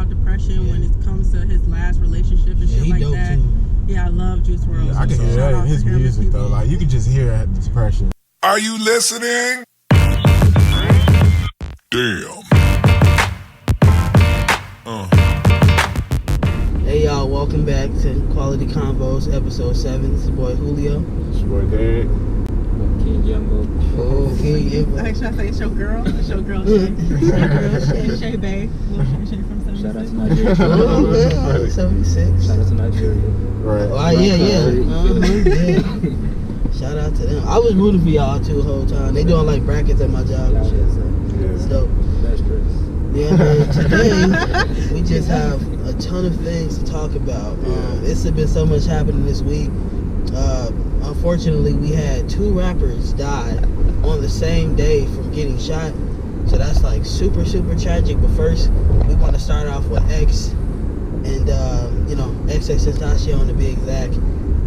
about depression when it comes to his last relationship and shit like that. Too. Yeah, I love Juice WRLD. Yeah, I can hear his music though. Like you can just hear the depression. Are you listening? Damn. Hey y'all, welcome back to Quality Konvos, episode 7. It's your boy Julio. It's your boy Derek. King Jumbo. Oh, King Jumbo. Actually, I say it's your girl. It's your girl, Shay. Shay Bay. Shay from 76. Shout out to Nigeria. 76. Shout out to Nigeria. Right. Oh, yeah. Shout out to them. I was rooting for y'all too the whole time. They doing like brackets at my job and shit, so it's dope. That's true. Yeah, man. Today we just have a ton of things to talk about. It's been so much happening this week. Unfortunately, we had 2 rappers die on the same day from getting shot. So that's like super, super tragic. But first, we want to start off with X and XXXTentacion to be exact.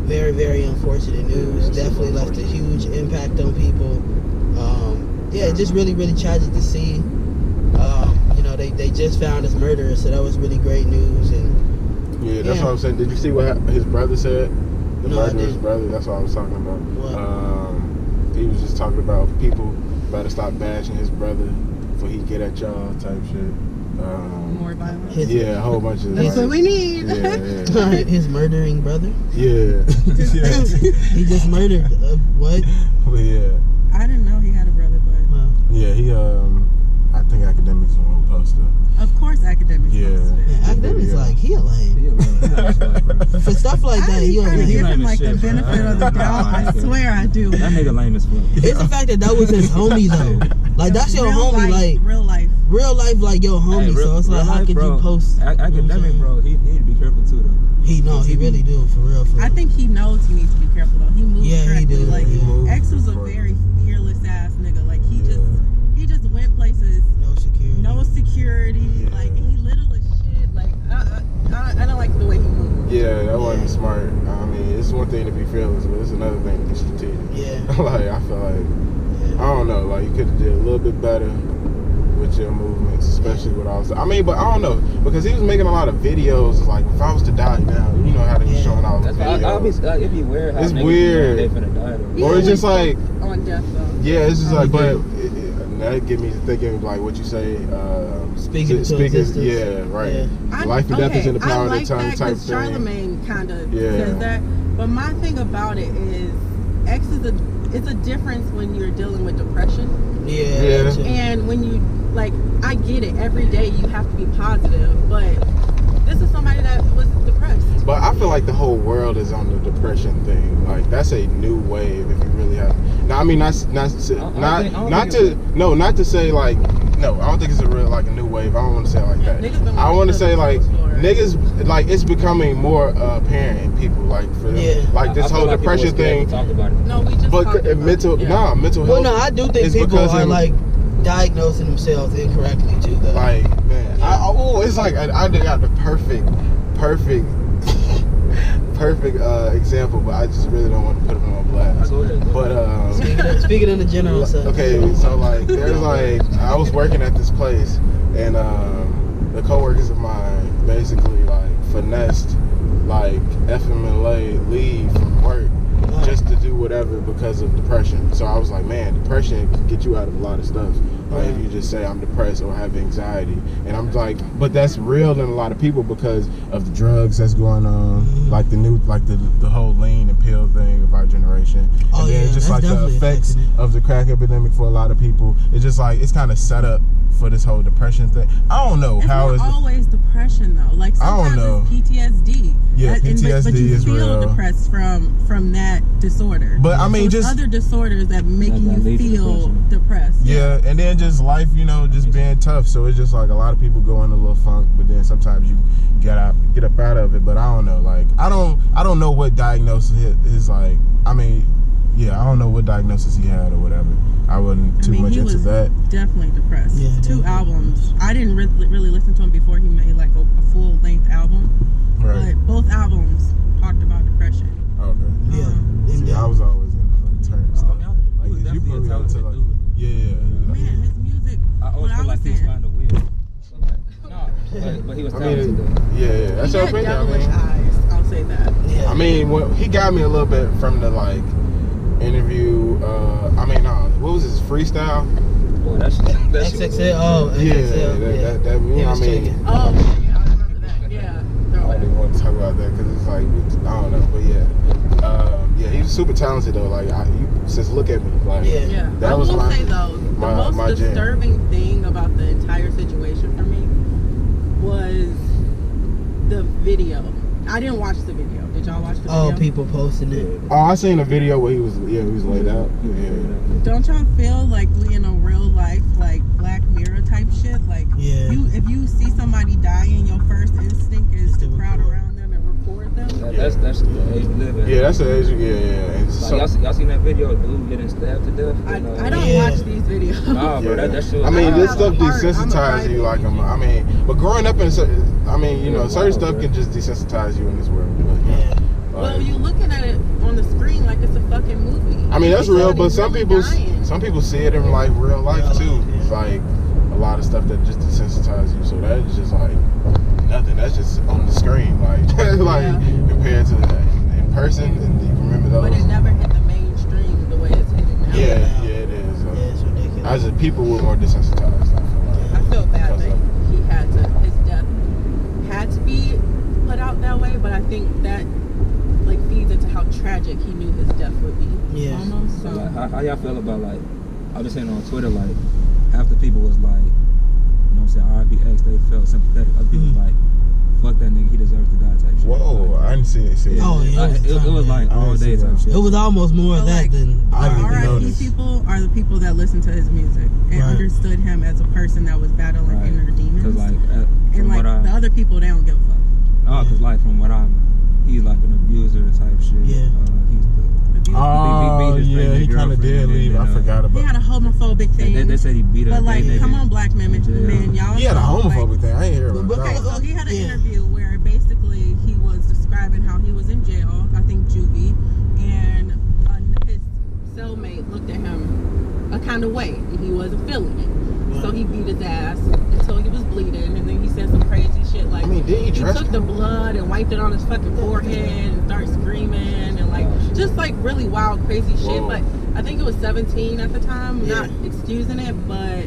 Very, very unfortunate news. Definitely left a huge impact on people. Just really, really tragic to see. They just found his murderer, so that was really great news. And yeah, that's what I'm saying. Did you see what his brother said? The murderer's brother. That's what I was talking about. What? He was just talking about people better stop bashing his brother before he get at y'all type shit. More violence. A whole bunch of. That's what we need. Yeah. His murdering brother. Yeah. He just murdered. What? But yeah. I didn't know he had a brother, but yeah, he I think Academics won't post it. Of course, Academics. Yeah. Academics like he a lame. For stuff like that, he a lame. Give him like the benefit of the doubt. I swear I do. That nigga lame as fuck. It's the fact that was his homie though. Like that's your homie. Like real life, like your homie. So it's like, how could you post? Academic, bro. He need to be careful too, though. He really do for real. I think he knows he needs to be careful though. He moves correctly. He do. Like X was a very fearless ass nigga. Like he just went places. No security. Yeah. Like he little as shit. Like I don't like the way he moved. Yeah, that wasn't smart. I mean, it's one thing to be fearless, but it's another thing to be strategic. Yeah. Like I feel like I don't know. Like you could have did a little bit better with your movements, especially with all. I mean, but I don't know because he was making a lot of videos. Like if I was to die now, you know how they was showing all the videos. It'd be weird. How it's weird. They finna die though. Or it's just like on death though. Yeah, it's just like, but that get me thinking like what you say. Speaking. Yeah, right. Yeah. Life and death is in the power of the tongue type thing. Charlemagne kind of says that. But my thing about it is, X is it's a difference when you're dealing with depression. Yeah. And when you I get it. Every day you have to be positive, but this is somebody that was depressed. But I feel like the whole world is on the depression thing. Like that's a new wave if you really have. Now I mean not to say like no. I don't think it's a real like a new wave. I don't want to say it like that. I want to say like niggas like it's becoming more apparent in people like for them. Like this whole depression thing. Talk about it. No, we just but mental health. Well, no, I do think people are like diagnosing themselves incorrectly too, though. Like man, it's like I got the perfect example, but I just really don't want to put him on blast. But speaking in the general sense. Okay, so like there's like I was working at this place and the coworkers of mine basically like finessed like FMLA leave from work just to do whatever because of depression. So I was like, man, depression can get you out of a lot of stuff. Like if you just say I'm depressed or have anxiety, and I'm like, but that's real in a lot of people because of the drugs that's going on, like the new, like the whole lean and pill thing of our generation. And then just like the effects of the crack epidemic for a lot of people. It's just like it's kind of set up for this whole depression thing. I don't know how it's always depression though. Like sometimes it's PTSD. Yeah, PTSD but you is feel real. Depressed from that disorder. But I mean, just other disorders that make you feel depressed. Yeah, and then just life, just being tough. So it's just like a lot of people go in a little funk, but then sometimes you get up out of it. But I don't know. Like I don't know what diagnosis is like. I mean, yeah, I don't know what diagnosis he had or whatever. I wasn't too much into that. Definitely depressed. Yeah, 2 albums. I didn't really listen to him before he made like a full length album. Right. But both albums talked about depression. Okay. Yeah. See, I was always into turn stuff. Like you put me onto like, yeah. Man, his music. I always feel like he's kind of weird. So like, But he was I talented mean, though. yeah, that's He your had opinion. I devilish mean, eyes. I'll say that. Yeah. I mean, he got me a little bit from the like interview. What was his freestyle? Boy, that's XXL. Oh, Yeah, XXL. that you know what I mean. Chicken. Oh, yeah, I remember that. Yeah. I didn't want to talk about that because it's like I don't know, but yeah, he was super talented though. Like you just look at me, like Yeah. that I was will my say though, the my most jam. disturbing thing about the entire situation for me was the video. I didn't watch the video. Did y'all watch the video? Oh, people posting it. Oh, I seen a video where he was laid out. Yeah. Don't y'all feel like we in a real life like Black Mirror type shit? Like if you see somebody dying, your first instinct is to crowd around them and record them. That's the age we live in. Yeah, that's the age. Yeah. And Like, y'all seen that video of dude getting stabbed to death? I don't watch these videos. Nah, bro, that shit. I mean, this stuff I'm a desensitizes you. Like, I mean, but growing up in, certain stuff can just desensitize you in this world. But, Yeah. Well, you looking at it on the screen like it's a fucking movie. I mean, that's real, but some really people dying. see it in like real life too. Yeah. It's like a lot of stuff that just desensitizes you. So that's just like nothing. That's just on the screen, like compared to in person, and you can remember those. But it never hit the mainstream the way it's hitting now. Yeah, it is. Yeah, it's ridiculous. I just people were more desensitized. I feel bad Because that his death had to be put out that way, but I think that like feeds into how tragic he knew his death would be. Yeah. Almost. So Like, how y'all feel about like? I was just saying on Twitter, like half the people was like, you know what I'm saying, R.I.P. X. They felt sympathetic. Other people was like, fuck that nigga, he deserves to die type shit. Whoa, Like, I didn't see it. Oh, yeah. it was like I all didn't day see type that. shit. It was almost more of So, that like, than I didn't even R.I.P. notice. people are the people that listen to his music and Right. understood him as a person that was battling Right. inner demons. Cause like, and from like what the other people, they don't give a fuck. oh, cause like from what he's like an abuser type shit. Yeah. He's the Oh, beat his yeah, he pregnant kind of girlfriend, did and leave. then, I forgot He about had a homophobic thing. They said he beat but a like, gay come nigga on, black men, in jail. y'all. He had a know, homophobic like, thing. I ain't hear about But- that. Okay, so he had an Yeah. interview where basically he was describing how he was in jail, I think juvie, and his cellmate looked at him a kind of way, and he wasn't feeling it. So he beat his ass until he was bleeding, and then he said some crazy shit like, I mean, did he dress? took the blood and wiped it on his fucking forehead and started screaming and like just like really wild, crazy shit. Whoa. But I think it was 17 at the time. Yeah. Not excusing it, but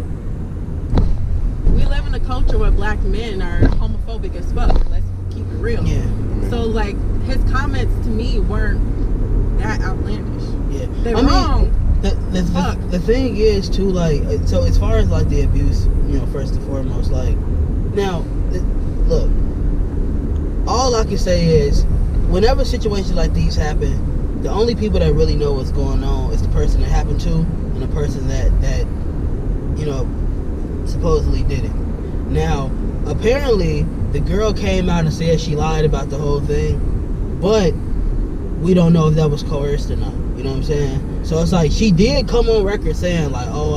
we live in a culture where black men are homophobic as fuck. Let's keep it real. Yeah. So like his comments to me weren't that outlandish. Yeah. They're I mean, wrong. The thing is too, like, so as far as like the abuse, you know, first and foremost, like, now look, all I can say is whenever situations like these happen, the only people that really know what's going on is the person that happened to and the person that you know supposedly did it. Now apparently the girl came out and said she lied about the whole thing, but we don't know if that was coerced or not. You know what I'm saying? So it's like she did come on record saying like, oh,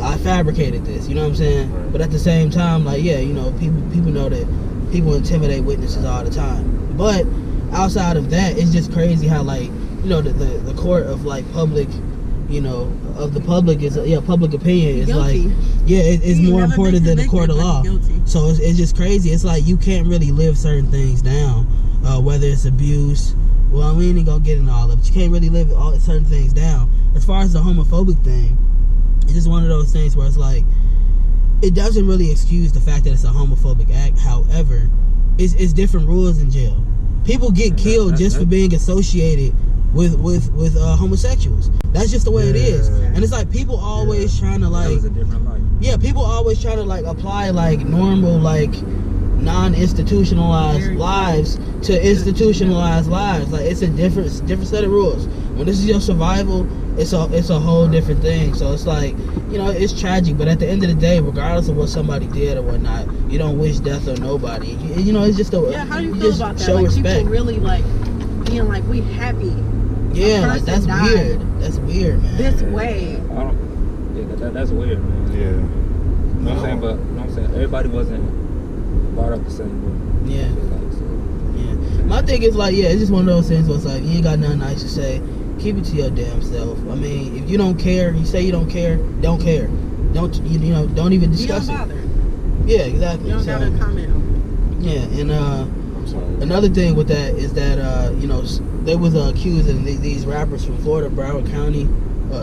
I fabricated this. You know what I'm saying? Right. But at the same time, like, yeah, you know, people know that people intimidate witnesses all the time. But outside of that, it's just crazy how, like, you know, the court of like public, you know, of the public is public opinion is Guilty. like, yeah, it's He more never important been than the court of law. convicted, but he's guilty. So it's just crazy. It's like you can't really live certain things down, whether it's abuse. Well, we ain't gonna get into all of it. You can't really live all certain things down. As far as the homophobic thing, it's just one of those things where it's like, it doesn't really excuse the fact that it's a homophobic act. However, it's different rules in jail. People get killed just for being associated with homosexuals. That's just the way it is. And it's like people always trying to That like, was a different life. yeah, people always trying to like apply like normal like non-institutionalized lives to institutionalized lives. Like it's a different set of rules. When this is your survival, it's a whole different thing. So it's like, you know, it's tragic, but at the end of the day, regardless of what somebody did or whatnot, you don't wish death on nobody. You know, it's just a How do you feel just about that? show Like respect. people really like being like, we happy Yeah, like person that's died weird. That's weird, man. this way. I don't. Yeah, that's weird, man. Yeah. You know what I'm saying? But you know what I'm saying? Everybody wasn't brought up the same way. Yeah. Like, so. Yeah. My thing is like, yeah, it's just one of those things where it's like, you ain't got nothing nice to say. Keep it to your damn self. I mean, if you don't care, you say you don't care, don't care. Don't, you know, don't even You discuss don't it. bother. Yeah, exactly. You don't So, gotta comment on yeah, and I'm sorry. another thing with that is that you know, they was accusing these rappers from Florida, Broward County,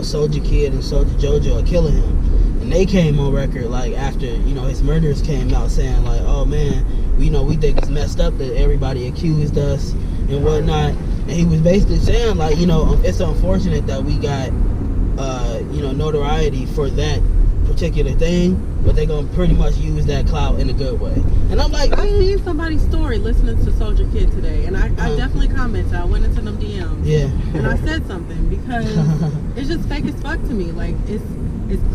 Soulja Kid and Soulja JoJo of killing him, and they came on record like after, you know, his murderers came out saying like, oh man, you know, we think it's messed up that everybody accused us and whatnot, and he was basically saying like, you know, it's unfortunate that we got you know, notoriety for that particular thing, but they're gonna pretty much use that clout in a good way. And I'm like, it. I seen somebody's story listening to Soulja Kid today, and I definitely commented. I went into them DMs. yeah, And I said something because it's just fake as fuck to me. Like it's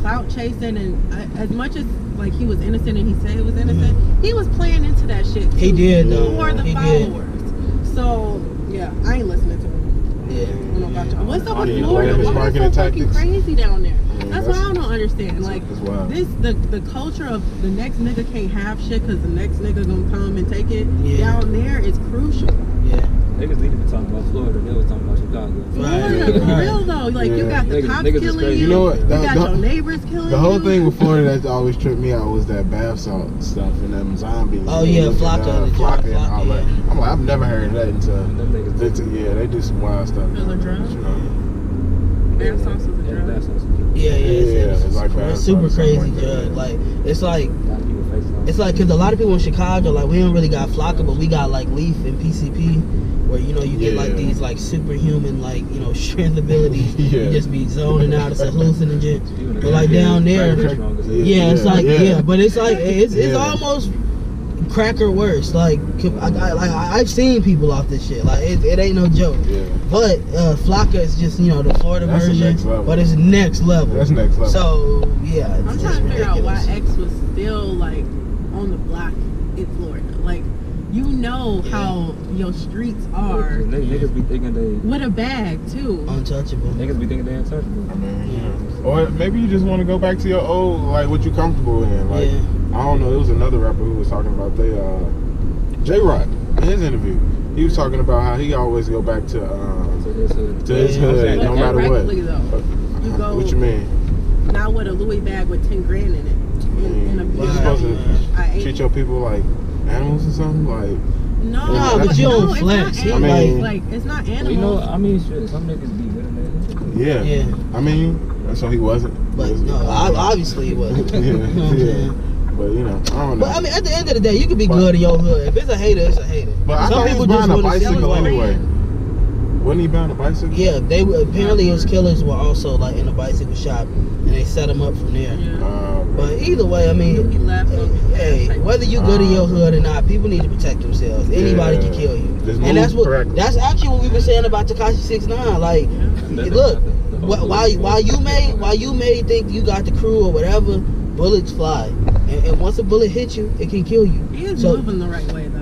clout chasing, and as much as like he was innocent and he said he was innocent, he was playing into that shit. He did, though. For the He did. followers. So yeah, I ain't listening to him. yeah. I don't know about y'all. What's up with Yeah, Florida? his Why marketing is so fucking tactics. crazy down there? Yeah, That's what I don't understand. Like that's wild. the culture of the next nigga can't have shit because the next nigga gonna come and take it. Yeah. Down there is crucial. Yeah. Niggas need to be talking about Florida. They was talking about Chicago. Florida, for Right. real though. Like you got the Niggas- cops niggas is killing crazy. you. You know what? You got your neighbors killing The whole you. thing with Florida that always tripped me out was that bath salt stuff and them zombies. Oh, yeah, Flocka and the Flocka and Flocka, all that. yeah. I'm like, I've never heard of that until. And them niggas. Yeah, they do some wild stuff. Those are drugs? You know? Bath salts is a Yeah, drug. that's awesome. Yeah, It's like a that, super something crazy like that, drug. yeah. Like it's like A lot of people face it. it's like because a lot of people in Chicago, like we don't really got Flocka, but we got like Leaf and PCP, where you know you get like Yeah. these like superhuman like, you know, strength abilities. Yeah. You just be zoning out, it's a hallucinogen. Even the But like crackheads- down there, crackheads strong as hell. yeah, it's like Yeah. but it's like it's Yeah. almost crack or worse. Like I've seen people off this shit. Like it ain't no joke. Yeah. But Flocka is just, you know, the Florida That's the version, next level. but it's next level. That's next level. So yeah, I'm it's trying to figure out why ridiculous. X was still like on the block in Florida. Like you know how your streets are Niggas be thinking they. with a bag too. Untouchable. Niggas be thinking they untouchable. I mean, you know. Or maybe you just want to go back to your old, like what you comfortable in. Like, Yeah. I don't know. There was another rapper who was talking about J-Rock in his interview. He was talking about how he always go back to So this hood. his Yeah. hood, But no matter what. directly, though, you go- What you mean? Not with a Louis bag with 10 grand in it. In a You Right. supposed to I ate. treat your people like animals or something? Like, No, Nah, but you don't it's flex. Not You animals. like- like it's not animals. You know, I mean, shit. Some niggas be good in that. yeah. Yeah. I mean, so he wasn't. But He was- no, obviously it wasn't. Yeah, You know what I'm yeah. saying? But you know, I don't know. But I mean, at the end of the day, you can be But- good in your hood. If it's a hater, it's a hater. But I Some thought he people was just buying a want to sell bicycle you out. anyway. Wasn't he buying a bicycle? Yeah, they were apparently his killers were also like in a bicycle shop, and they set him up from there. Yeah. But either way, I mean, He left on- hey, whether you good in your hood or not, people need to protect themselves. Anybody can kill you, Just and that's move what correctly. that's actually what we've been saying about Tekashi 6ix9ine. Like, look, while you may think you got the crew or whatever, bullets fly, and once a bullet hits you, it can kill you. He is So- moving the right way though.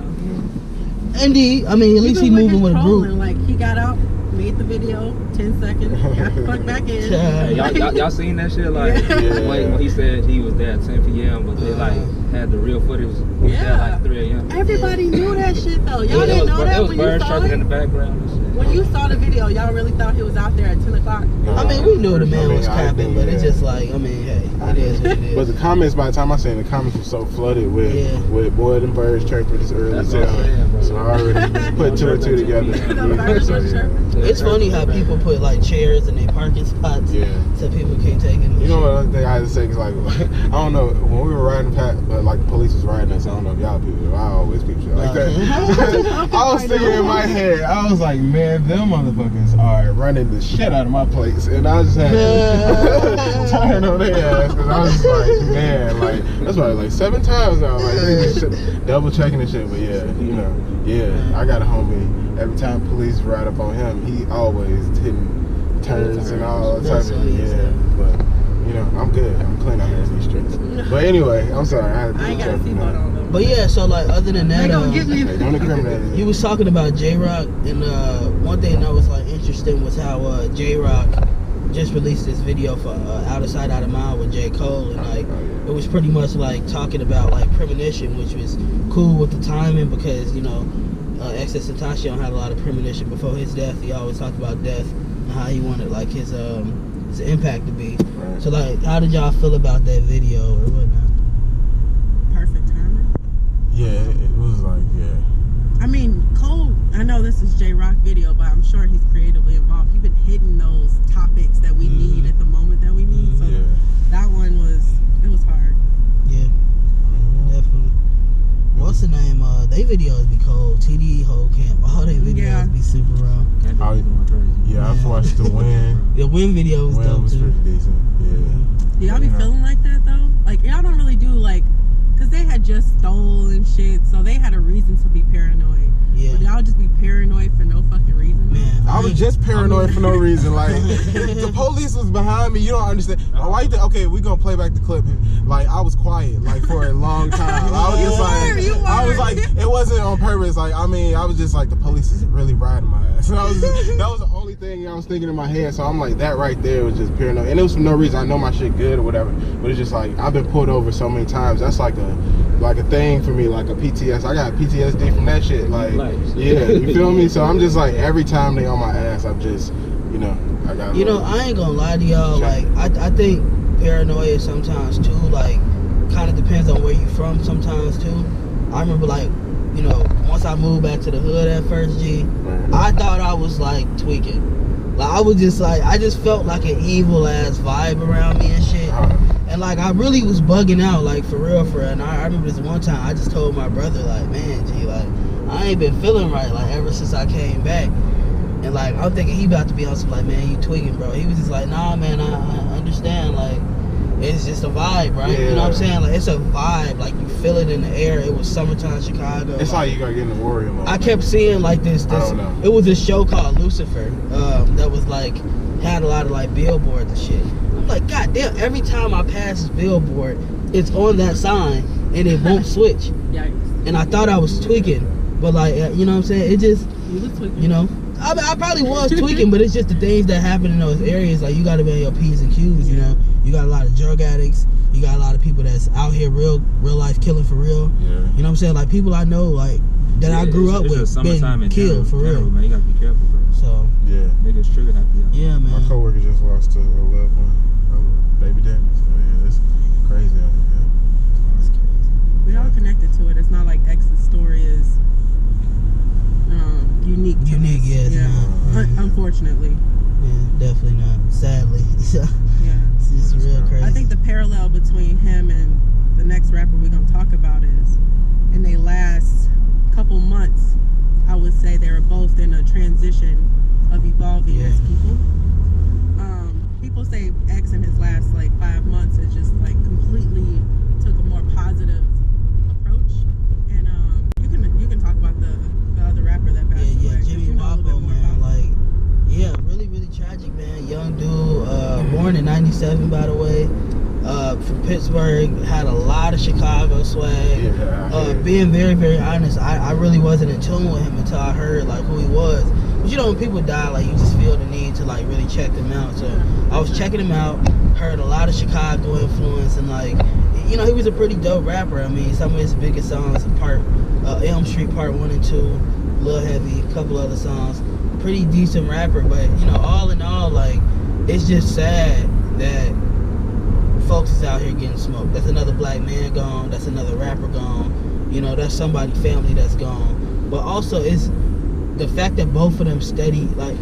Indeed, I mean, at least he Even moving his with a trolling, group. Like he got out, made the video, 10 seconds, got the fuck back in. Hey, y'all seen that shit? Like, Yeah. when he said he was there at 10 p.m., but they like had the real footage. He was there Yeah. like 3 a.m. Everybody knew that shit though. Y'all It didn't was know that It was when you birds saw chirping in it. the background and shit. When you saw the video, y'all really thought he was out there at 10 o'clock. I mean, we knew the man I mean, was I capping, think, but it's yeah. just like, I mean, hey, it is what it is. But the comments, by the time I seen the comments, were so flooded with boy, them birds chirping this early That's too. what I'm saying, bro. So I already put two and two together. The Yeah, birds so, were yeah. chirping. It's funny how people put like chairs in their parking spots Yeah. so people can't take it. You know what other thing I had to say is like, I don't know, when we were riding past, like the police was riding us, I don't know if y'all people, I always peep shit like that. I was thinking in my head, I was like, man, them motherfuckers are running the shit out of my place. And I just had to turn on their ass, because I was just like, man, like, that's probably like 7 times now, like, they just double checking and shit. But yeah, you know, I got a homie, every time police ride up on him, he always hitting turns and all that type of shit. But you know, I'm good. I'm clean out here in these streets. But anyway, I'm sorry. I ain't got a seatbelt on though. But yeah, so like other than that, They gonna get me. Hey, don't incriminate me. you was talking about J-Rock, and one thing that was like interesting was how J-Rock just released this video for Out of Sight, Out of Mind with J. Cole, and like it was pretty much like talking about like premonition, which was cool with the timing because, you know, XXXTentacion had a lot of premonition before his death. He always talked about death and how he wanted like his impact to be. Right. So like, how did y'all feel about that video or whatnot? Perfect. this is J-Rock video, but I'm sure he's creatively involved. He's been hitting those topics that we need at the moment that we need. So that one was hard. Yeah, definitely. What's the name? They videos be cold. TD whole camp. All they videos be super raw. Yeah, I've watched the Win. The Win video was dope was too. pretty decent. Yeah. Y'all be feeling like that though? Like y'all don't really do like, cause they had just stolen shit, so they had a reason to be paranoid. Yeah. But y'all just be paranoid for no fucking reason. Man, I was just paranoid for no reason. Like the police was behind me. You don't understand. Why you think? Okay, we gonna play back the clip. Like I was quiet, like for a long time. I was just like, I was like, it wasn't on purpose. Like I mean, I was just like, the police is really riding my ass. And that was the only thing I was thinking in my head. So I'm like, that right there was just paranoid, and it was for no reason. I know my shit good or whatever, but it's just like I've been pulled over so many times. That's like a thing for me, like a PTS. I got PTSD from that shit. Like, yeah, you feel me? So I'm just like, every time they on my ass, I'm just, I got. I ain't gonna lie to y'all. Like, I think paranoia sometimes too. Like, kind of depends on where you from. Sometimes too. I remember like, once I moved back to the hood at first, I thought I was like tweaking. Like I was just like, I just felt like an evil ass vibe around me and shit. And like I really was bugging out, like for real. And I remember this one time I just told my brother, like, man, like I ain't been feeling right, like ever since I came back. And like I'm thinking he about to be on some like, man, you tweaking, bro. He was just like, nah, man, I understand, like it's just a vibe, right? Yeah. You know what I'm saying? Like it's a vibe, like you feel it in the air. It was summertime Chicago. It's like you gotta get in the warrior mode. I kept seeing like this. I don't know. It was this show called Lucifer that was like had a lot of like billboards and shit. I'm like, god damn, every time I pass this billboard, it's on that sign and it won't switch. Yikes. And I thought I was tweaking, but like, you know what I'm saying? It just, You was tweaking. I mean, I probably was tweaking, but it's just the things that happen in those areas. Like, you got to be on your P's and Q's, you know? You got a lot of drug addicts. You got a lot of people that's out here real life killing for real. Yeah. You know what I'm saying? Like, people I know, like, that I grew up with been killed for real. Man, you got to be careful, bro. So, yeah. Niggas trigger happy. Yeah, man. My coworker just lost a loved one, baby daddy. So yeah, it's crazy out here. Yeah. It's crazy. We all connected to it. It's not like X's story is unique. Unique, yes. Yeah. Unfortunately. Yeah, definitely not. Sadly. Yeah. It's just real crazy. I think the parallel between him and the next rapper we're gonna talk about is, in their last couple months, I would say they were both in a transition of evolving as people. People say X in his last like 5 months is just like completely took a more positive approach. And you can talk about the other rapper that passed away. Jimmy Wopo, man. Like, yeah, really, really tragic, man. Young dude, born in '97, by the way. From Pittsburgh, had a lot of Chicago swag. Yeah, being very, very honest, I really wasn't in tune with him until I heard like who he was. But when people die, like you just feel the need to like really check them out. So I was checking him out, heard a lot of Chicago influence, and like, he was a pretty dope rapper. I mean, some of his biggest songs are Elm Street Part 1 and 2, Lil Heavy, a couple other songs. Pretty decent rapper, but all in all, like, it's just sad that folks is out here getting smoked. That's another black man gone. That's another rapper gone. That's somebody's family that's gone. But also, it's the fact that both of them steady, like,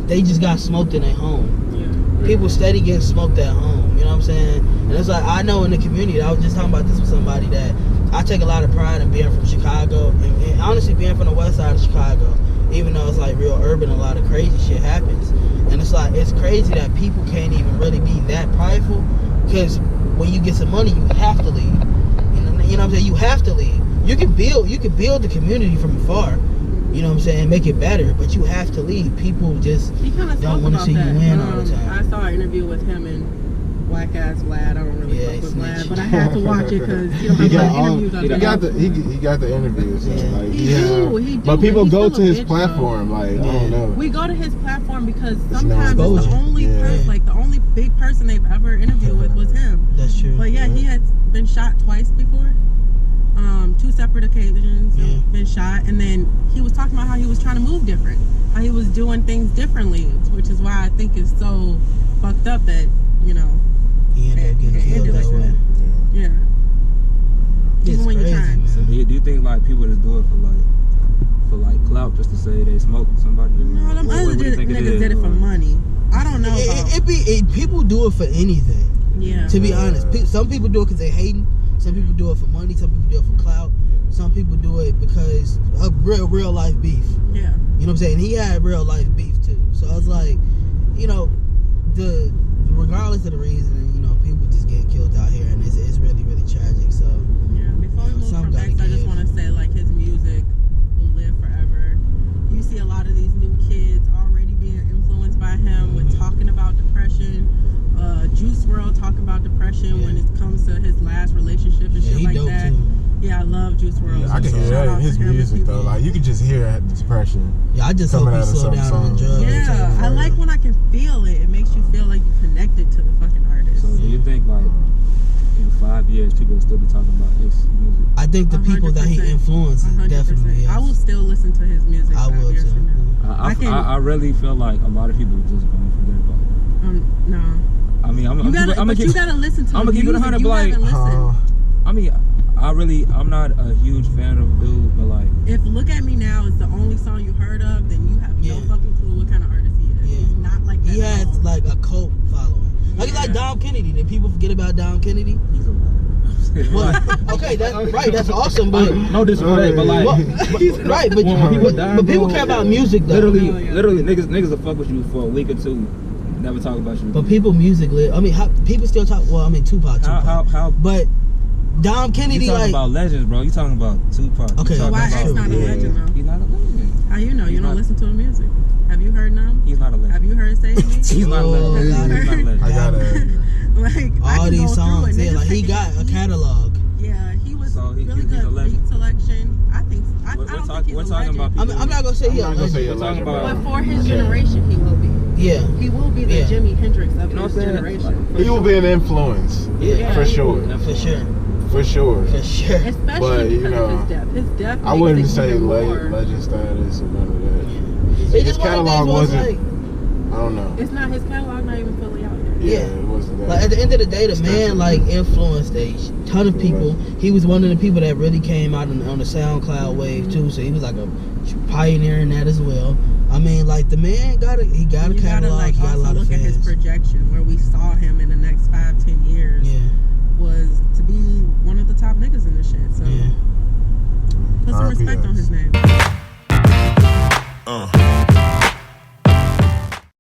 they just got smoked in their home. Yeah. People steady getting smoked at home. You know what I'm saying? And it's like, I know in the community, I was just talking about this with somebody, that I take a lot of pride in being from Chicago, and honestly being from the west side of Chicago, even though it's like real urban, a lot of crazy shit happens. And it's like, it's crazy that people can't even really be that prideful, because when you get some money, you have to leave. You know what I'm saying? You have to leave. You can build the community from afar, you know what I'm saying, make it better, but you have to leave. People just don't want to see you win all the time. I saw an interview with him and Whack Ass Vlad. I don't really fuck with Vlad, but I had to watch it because he got the interviews. Yeah. Like, He do. But people go to his bitch, platform. though. Like, I don't know. We go to his platform because sometimes no it's the only person, like the only big person they've ever interviewed with was him. That's true. But yeah, he had been shot twice before. 2 separate occasions, been shot, and then he was talking about how he was trying to move different, how he was doing things differently, which is why I think it's so fucked up that he ended up getting killed that way. Yeah. even when you're crazy, trying. man. So do you think like people just do it for clout just to say they smoked somebody? No, them other niggas did it for money. I don't know. People do it for anything. Yeah. To be honest, some people do it because they hating. Some people do it for money. Some people do it for clout. Some people do it because of real life beef. Yeah. You know what I'm saying? He had real life beef too. So I was like, you know, regardless of the reason, you know, people just get killed out here, and it's really, really tragic. So yeah. Before we move from X, I just want to say like his music will live forever. You see a lot of these new kids already being influenced by him with talking about depression. Juice WRLD talking about depression when it comes to his last relationship and shit like that. Too. Yeah, I love Juice WRLD. Yeah, I can hear that in his music though. Like you can just hear depression. Yeah, I just hope he slow down on drugs. Yeah, I like when I can feel it. It makes you feel like you're connected to the fucking artist. So do you think like in 5 years people will still be talking about his music? I think the people that he influences 100%. definitely. Yes. I will still listen to his music. I 5 will years too. from now. I really feel like a lot of people just gonna forget about it. No. I mean, You gotta listen to I'm gonna keep it 100, you like, haven't listened. I mean, I'm not a huge fan of dude, but like, If Look At Me Now is the only song you heard of, then you have no fucking clue what kind of artist he is. Yeah. He's not like that. He has at all. like a cult following. Like like Dom Kennedy. Did people forget about Dom Kennedy? he's a Okay, that's right. That's awesome, but no disrespect, but like, right, but when people die, but people bro, care about music though. Literally, niggas will fuck with you for a week or two, never talk about you. But people music live. I mean, people still talk. Well, I mean, Tupac. How? But Dom Kennedy, You talking like about legends, bro? You talking about Tupac? Okay, You talking why about- X not a legend though? He's not a legend. How you know? You He's don't not- listen to the music. Have you heard none? He's not a legend. Have you heard Save Me? He's not a legend. Oh, He's not a legend. I gotta. Like I all can these go songs. through it. Yeah, Niggas like he taking- got a catalog. Yeah, he was So really he's good a legend. beat selection. I think. I don't think he's We're a talking legend. about people. I'm not gonna say I'm he a not gonna say legend. a legend, We're talking But bro. for his generation, he will be. Yeah, He will be the Yeah. Jimi Hendrix of You know his what I'm saying? generation. He will be an influence yeah, for sure, for sure, for sure. for sure. Especially But, you because know, of his death. His death. I makes wouldn't it say even more. legend status or none of that. It His just one of those catalog ones, wasn't. like, I don't know. It's not his catalog. Not even fully out yet. Yeah, Yeah. it wasn't that. Like at the end of the day, the man Extensive. like influenced a ton of people. He was one of the people that really came out on the SoundCloud wave too. So he was like a pioneer in that as well. I mean, like the man got a You catalog. gotta like He got a also lot of look at his fans. projection, where we saw him in the next 5-10 years. Yeah, Was to be one of the top niggas in this shit. So yeah. put some R.I.P. respect on us. his name.